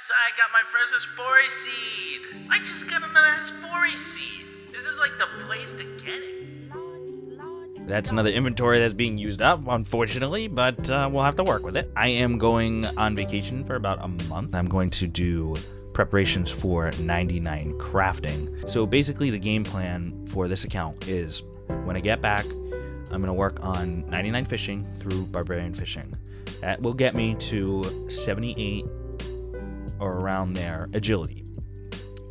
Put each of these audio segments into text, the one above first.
So I got my first Hespori seed. I just got another Hespori seed. This is like the place to get it. That's another inventory that's being used up, unfortunately, but we'll have to work with it. I am going on vacation for about a month. I'm going to do preparations for 99 crafting. So basically the game plan for this account is when I get back, I'm going to work on 99 fishing through barbarian fishing. That will get me to 78 or around there agility.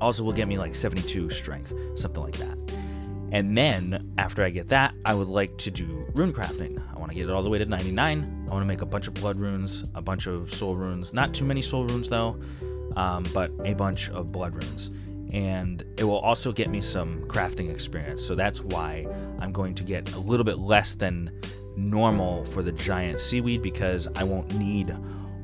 Also will get me like 72 strength, something like that. And then after I get that, I would like to do rune crafting. I want to get it all the way to 99. I want to make a bunch of blood runes, a bunch of soul runes. Not too many soul runes though, but a bunch of blood runes. And it will also get me some crafting experience. So that's why I'm going to get a little bit less than normal for the giant seaweed, because I won't need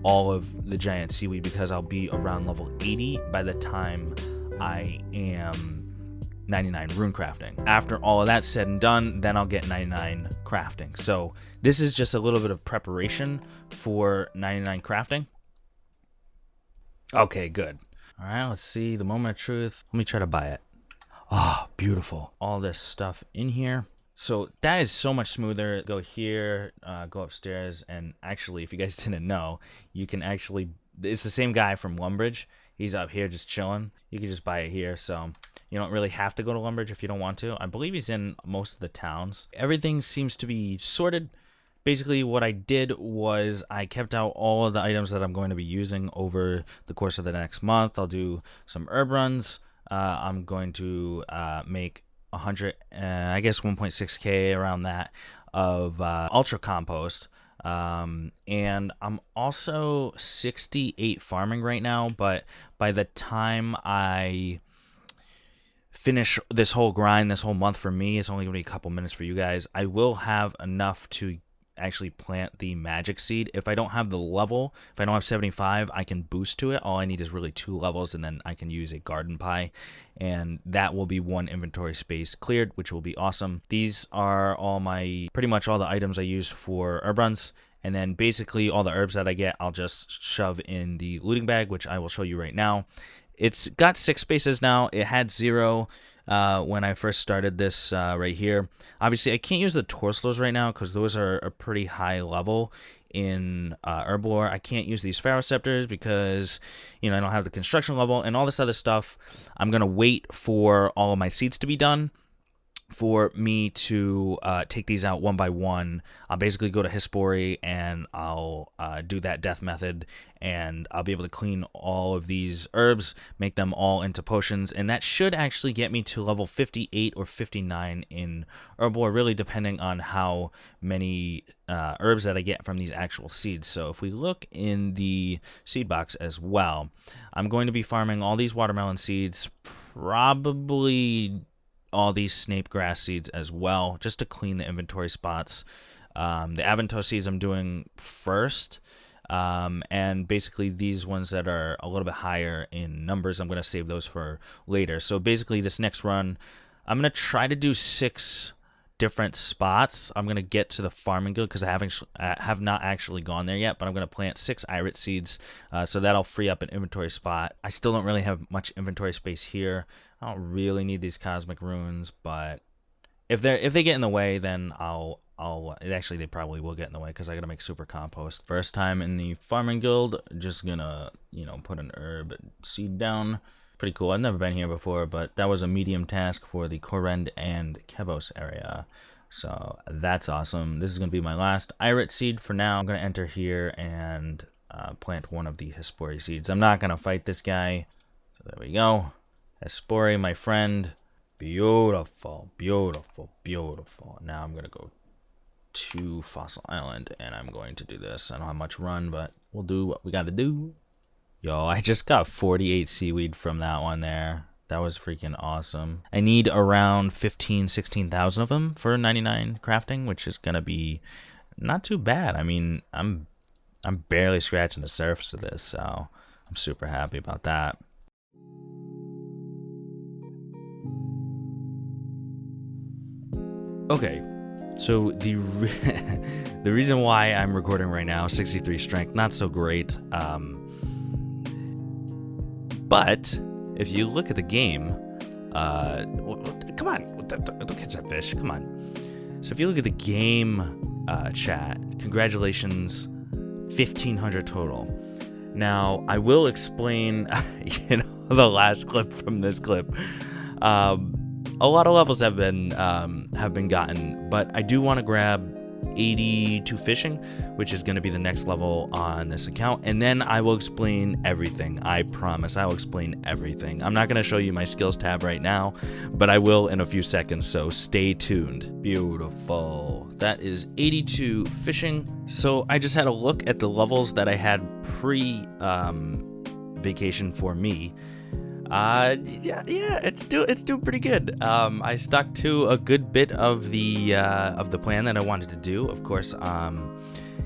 all of the giant seaweed because I'll be around level 80 by the time I am 99 rune crafting. After all of that's said and done, then I'll get 99 crafting. So this is just a little bit of preparation for 99 crafting. Okay, good. All right, let's see the moment of truth. Let me try to buy it. Oh, beautiful. All this stuff in here. So that is so much smoother. Go here, go upstairs, and actually, if you guys didn't know, you can actually, it's the same guy from Lumbridge. He's up here just chilling. You can just buy it here, so you don't really have to go to Lumbridge if you don't want to. I believe he's in most of the towns. Everything seems to be sorted. Basically, what I did was I kept out all of the items that I'm going to be using over the course of the next month. I'll do some herb runs. I'm going to make 100, I guess 1.6k around that of ultra compost. And I'm also 68 farming right now, but by the time I finish this whole grind, this whole month for me, it's only gonna be a couple minutes for you guys, I will have enough to actually plant the magic seed. If I don't have the level, if I don't have 75, I can boost to it. All I need is really 2 levels, and then I can use a garden pie, and that will be 1 inventory space cleared, which will be awesome. These are all my, pretty much all the items I use for herb runs, and then basically all the herbs that I get, I'll just shove in the looting bag, which I will show you right now. It's got 6 spaces now. It had 0 when I first started this right here. Obviously, I can't use the torsos right now because those are a pretty high level in herb lore. I can't use these Pharoceptors because, you know, I don't have the construction level and all this other stuff. I'm going to wait for all of my seeds to be done for me to take these out one by one. I'll basically go to Hespori and I'll do that death method, and I'll be able to clean all of these herbs, make them all into potions, and that should actually get me to level 58 or 59 in herbal, really depending on how many herbs that I get from these actual seeds. So if we look in the seed box as well, I'm going to be farming all these watermelon seeds, probably all these snape grass seeds as well, just to clean the inventory spots. The Aventos seeds I'm doing first, and basically these ones that are a little bit higher in numbers, I'm going to save those for later. So basically this next run, I'm going to try to do 6 different spots. I'm going to get to the farming guild because I have not actually gone there yet, but I'm going to plant 6 irit seeds, so that'll free up an inventory spot. I still don't really have much inventory space here. I don't really need these cosmic runes, but if they get in the way, then actually they probably will get in the way because I gotta make super compost. First time in the farming guild, just gonna, you know, put an herb seed down. Pretty cool. I've never been here before, but that was a medium task for the Korend and Kebos area, so that's awesome. This is gonna be my last irit seed for now. I'm gonna enter here and plant one of the Hespori seeds. I'm not gonna fight this guy, so there we go. Hespori, my friend. Beautiful, beautiful, beautiful. Now I'm going to go to Fossil Island, and I'm going to do this. I don't have much run, but we'll do what we got to do. Yo, I just got 48 seaweed from that one there. That was freaking awesome. I need around 16,000 of them for 99 crafting, which is going to be not too bad. I mean, I'm barely scratching the surface of this, so I'm super happy about that. Okay, so the reason why I'm recording right now, 63 strength, not so great. But if you look at the game, come on, don't catch that fish. Come on. So if you look at the game chat, congratulations, 1,500 total. Now I will explain, the last clip from this clip. A lot of levels have been gotten, but I do want to grab 82 fishing, which is going to be the next level on this account, and then I will explain everything. I promise I will explain everything. I'm not going to show you my skills tab right now, but I will in a few seconds, so stay tuned. Beautiful. That is 82 fishing. So I just had a look at the levels that I had pre vacation for me. It's doing pretty good. I stuck to a good bit of the plan that I wanted to do. Of course, while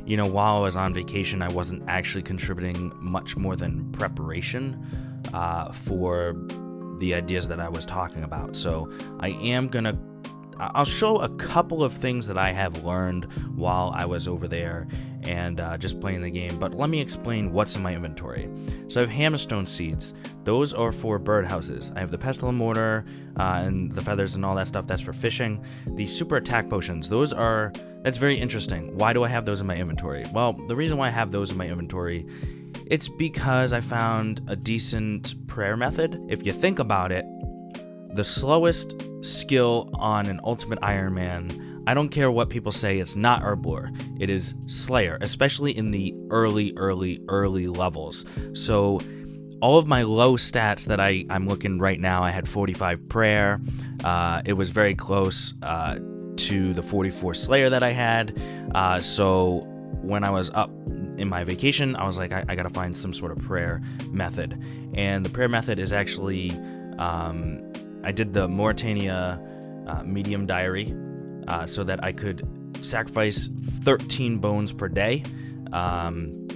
I was on vacation, I wasn't actually contributing much more than preparation for the ideas that I was talking about. So I'll show a couple of things that I have learned while I was over there and just playing the game, but let me explain what's in my inventory. So I have hammerstone seeds. Those are for birdhouses. I have the pestle and mortar and the feathers and all that stuff. That's for fishing. The super attack potions. That's very interesting. Why do I have those in my inventory? Well, the reason why I have those in my inventory, it's because I found a decent prayer method. If you think about it, the slowest skill on an Ultimate Iron Man, I don't care what people say, it's not Herblore, it is Slayer, especially in the early levels. So all of my low stats that I'm looking right now, I had 45 prayer, it was very close to the 44 Slayer that I had, so when I was up in my vacation, I was like, I gotta find some sort of prayer method, and the prayer method is actually I did the Mauritania medium diary so that I could sacrifice 13 bones per day. And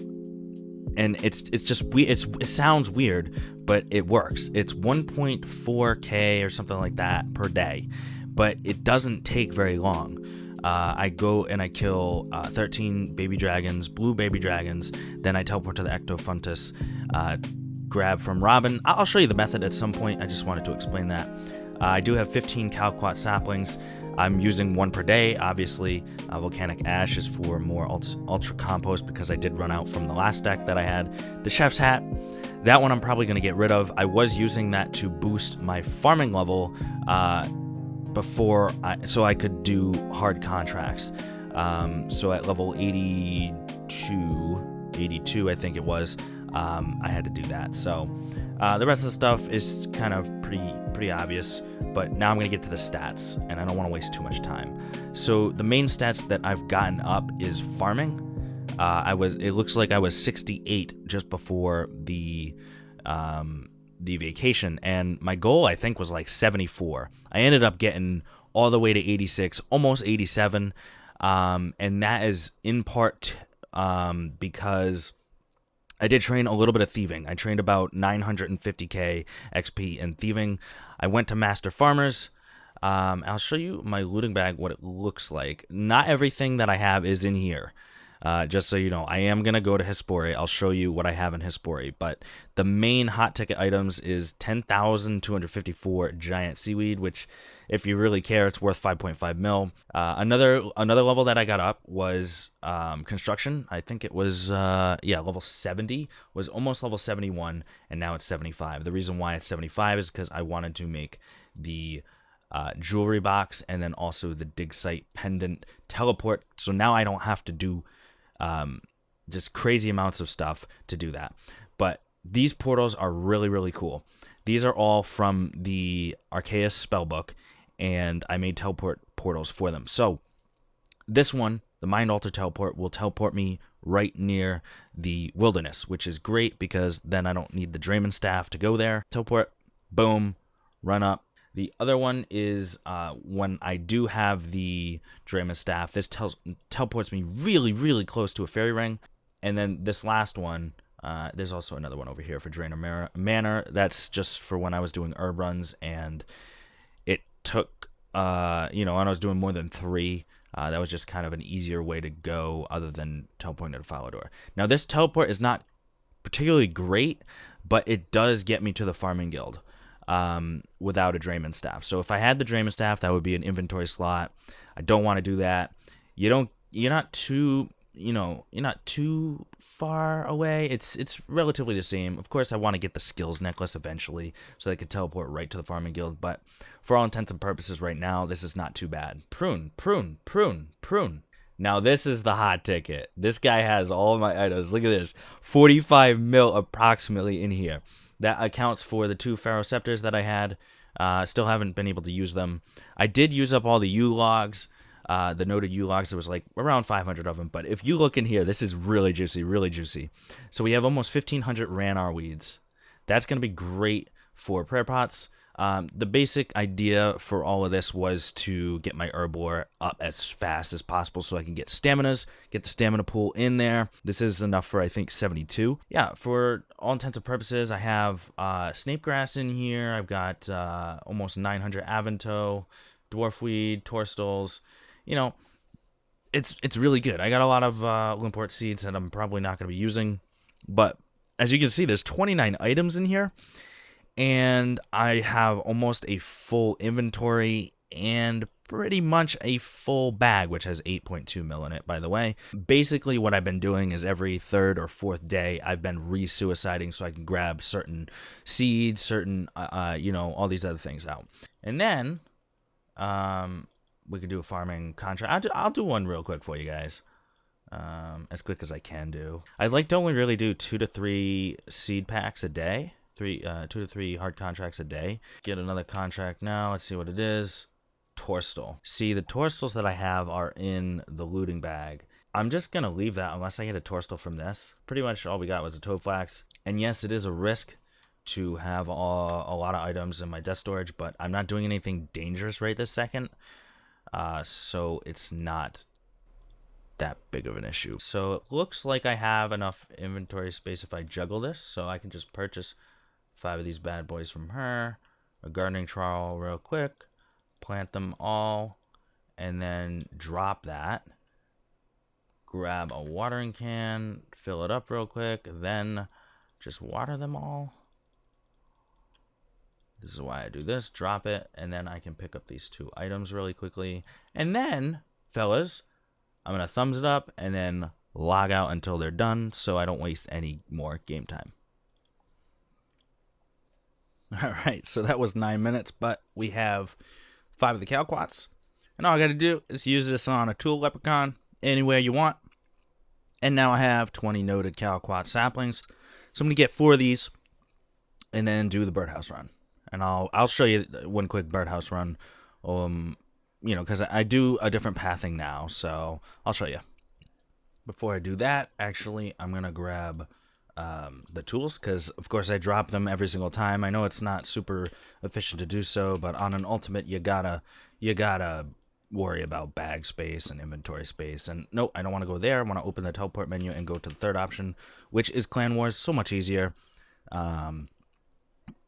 it sounds weird, but it works. It's 1.4k or something like that per day, but it doesn't take very long. I go and I kill 13 baby dragons, blue baby dragons, then I teleport to the Ectofuntus, grab from Robin. I'll show you the method at some point. I just wanted to explain that. I do have 15 Calquat saplings. I'm using one per day. Obviously, volcanic ash is for more ultra compost because I did run out from the last deck that I had. The chef's hat, that one I'm probably going to get rid of. I was using that to boost my farming level so I could do hard contracts. So at level 82 I think it was, I had to do that. So the rest of the stuff is kind of pretty obvious, but now I'm going to get to the stats, and I don't want to waste too much time. So the main stats that I've gotten up is farming. It looks like I was 68 just before the vacation, and my goal I think was like 74. I ended up getting all the way to 86, almost 87, and that is in part because I did train a little bit of thieving. I trained about 950k XP in thieving. I went to Master Farmers. I'll show you my looting bag, what it looks like. Not everything that I have is in here. Just so you know, I am going to go to Hespori. I'll show you what I have in Hespori. But the main hot ticket items is 10,254 giant seaweed, which, if you really care, it's worth 5.5 mil. Another level that I got up was construction. I think it was, level 70. Was almost level 71, and now it's 75. The reason why it's 75 is because I wanted to make the jewelry box and then also the dig site pendant teleport. So now I don't have to do just crazy amounts of stuff to do that. But these portals are really, really cool. These are all from the Arceus spellbook, and I made teleport portals for them. So this one, the Mind Alter teleport, will teleport me right near the wilderness, which is great because then I don't need the Draymond staff to go there. Teleport, boom, run up. The other one is when I do have the Draymond staff, this teleports me really, really close to a fairy ring. And then this last one, there's also another one over here for Drainer Manor. That's just for when I was doing herb runs, and it took, when I was doing more than 3, that was just kind of an easier way to go other than teleporting to the Falador. Now, this teleport is not particularly great, but it does get me to the farming guild without a drayman staff. So if I had the drayman staff, that would be an inventory slot. I don't want to do that. You're not too far away. It's relatively the same. Of course, I want to get the skills necklace eventually so I can teleport right to the farming guild, but for all intents and purposes right now, this is not too bad. Prune. Now this is the hot ticket. This guy has all of my items. Look at this. 45 mil approximately in here. That accounts for the 2 Ferroceptors that I had. Still haven't been able to use them. I did use up all the U-logs. The noted U-logs, there was like around 500 of them. But if you look in here, this is really juicy, really juicy. So we have almost 1,500 Ranar weeds. That's going to be great for prayer pots. The basic idea for all of this was to get my herbivore up as fast as possible so I can get staminas, get the stamina pool in there. This is enough for, I think, 72. Yeah, for all intents and purposes, I have snape grass in here. I've got almost 900 Avanto, dwarfweed, torstals. You know, it's really good. I got a lot of Limport seeds that I'm probably not going to be using. But as you can see, there's 29 items in here. And I have almost a full inventory and pretty much a full bag, which has 8.2 mil in it, by the way. Basically, what I've been doing is every 3rd or 4th day, I've been re-suiciding so I can grab certain seeds, certain, all these other things out. And then, we could do a farming contract. I'll do one real quick for you guys. As quick as I can do. I'd like to only really do 2 to 3 seed packs a day. 2 to 3 hard contracts a day. Get another contract now. Let's see what it is. Torstal. See, the Torstals that I have are in the looting bag. I'm just going to leave that unless I get a Torstal from this. Pretty much all we got was a Toadflax. And yes, it is a risk to have a lot of items in my desk storage, but I'm not doing anything dangerous right this second. So it's not that big of an issue. So it looks like I have enough inventory space if I juggle this, so I can just purchase 5 of these bad boys from her, a gardening trowel real quick, plant them all, and then drop that. Grab a watering can, fill it up real quick, then just water them all. This is why I do this, drop it, and then I can pick up these 2 items really quickly. And then, fellas, I'm going to thumbs it up and then log out until they're done so I don't waste any more game time. Alright, so that was 9 minutes, but we have 5 of the Calquats. And all I gotta do is use this on a tool leprechaun anywhere you want. And now I have 20 noted Calquat saplings. So I'm gonna get 4 of these and then do the birdhouse run. And I'll show you one quick birdhouse run. Because I do a different pathing now, so I'll show you. Before I do that, actually, I'm gonna grab the tools, because of course I drop them every single time. I know it's not super efficient to do so, but on an ultimate you gotta worry about bag space and inventory space. And no, I don't want to go there. I want to open the teleport menu and go to the 3rd option, which is Clan Wars. So much easier.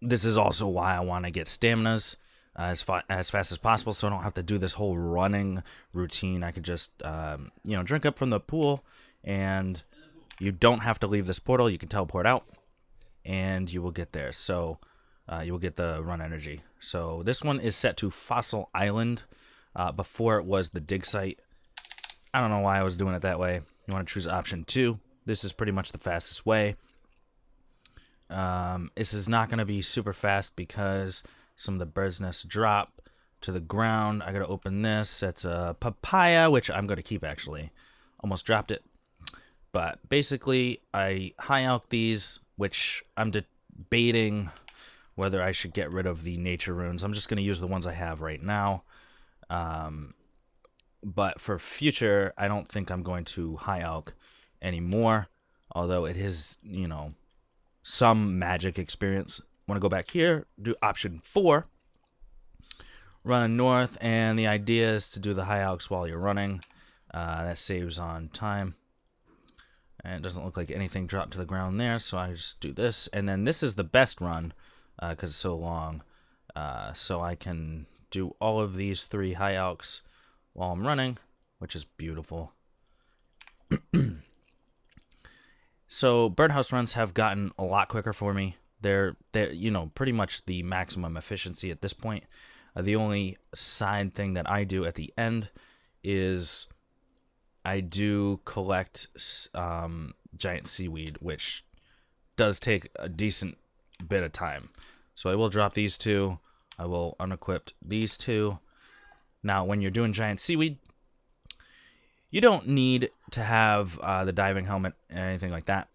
This is also why I want to get staminas as fast as possible, so I don't have to do this whole running routine. I could just drink up from the pool, and you don't have to leave this portal. You can teleport out, and you will get there. So you will get the run energy. So this one is set to Fossil Island. Before it was the dig site. I don't know why I was doing it that way. You want to choose option 2. This is pretty much the fastest way. This is not going to be super fast because some of the bird's nests drop to the ground. I got to open this. That's a papaya, which I'm going to keep actually. Almost dropped it. But basically, I high elk these, which I'm debating whether I should get rid of the nature runes. I'm just going to use the ones I have right now. But for future, I don't think I'm going to high elk anymore. Although it is, some magic experience. Want to go back here, do option 4. Run north, and the idea is to do the high elks while you're running. That saves on time. And it doesn't look like anything dropped to the ground there, so I just do this. And then this is the best run, because it's so long. So I can do all of these 3 high elks while I'm running, which is beautiful. So birdhouse runs have gotten a lot quicker for me. They're you know, pretty much the maximum efficiency at this point. The only side thing that I do at the end is I do collect giant seaweed, which does take a decent bit of time. So I will drop these two. I will unequip these two. Now, when you're doing giant seaweed, you don't need to have the diving helmet or anything like that.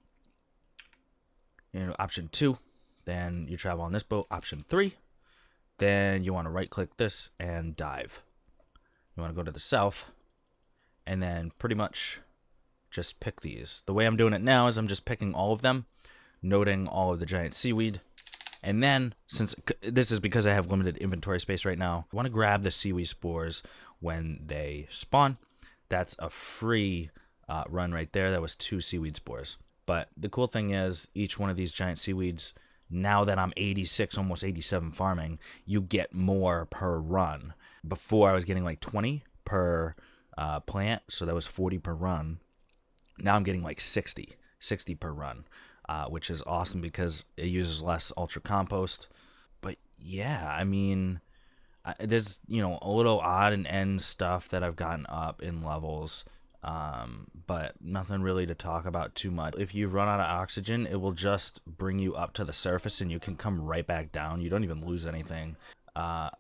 You know, option 2, then you travel on this boat. Option 3, then you want to right click this and dive. You want to go to the south and then pretty much just pick these. The way I'm doing it now is I'm just picking all of them, noting all of the giant seaweed. And then, since this is because I have limited inventory space right now, I want to grab the seaweed spores when they spawn. That's a free run right there. That was 2 seaweed spores. But the cool thing is, each one of these giant seaweeds, now that I'm 86, almost 87 farming, you get more per run. Before I was getting like 20 per plant, so that was 40 per run. Now I'm getting like 60 per run, which is awesome because it uses less ultra compost. But yeah, I mean, there's, you know, a little odd and end stuff that I've gotten up in levels, but nothing really to talk about too much. If you run out of oxygen, it will just bring you up to the surface and you can come right back down. You don't even lose anything. Well,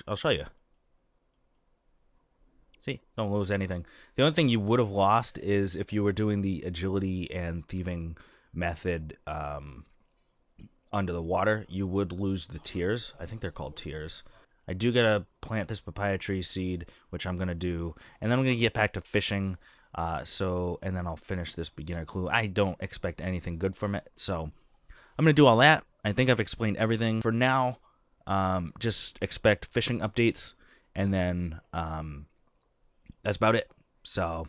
I'll show you. See, don't lose anything. The only thing you would have lost is if you were doing the agility and thieving method under the water, you would lose the tears. I think they're called tears. I do gotta plant this papaya tree seed, which I'm gonna do, and then I'm gonna get back to fishing. And then I'll finish this beginner clue. I don't expect anything good from it, so I'm gonna do all that. I think I've explained everything for now. Just expect fishing updates, and then that's about it. So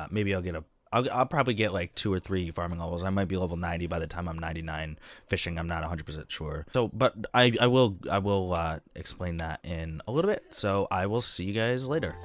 maybe I'll probably get like 2 or 3 farming levels. I might be level 90 by the time I'm 99 fishing. I'm not 100% sure. So, but I will explain that in a little bit. So I will see you guys later.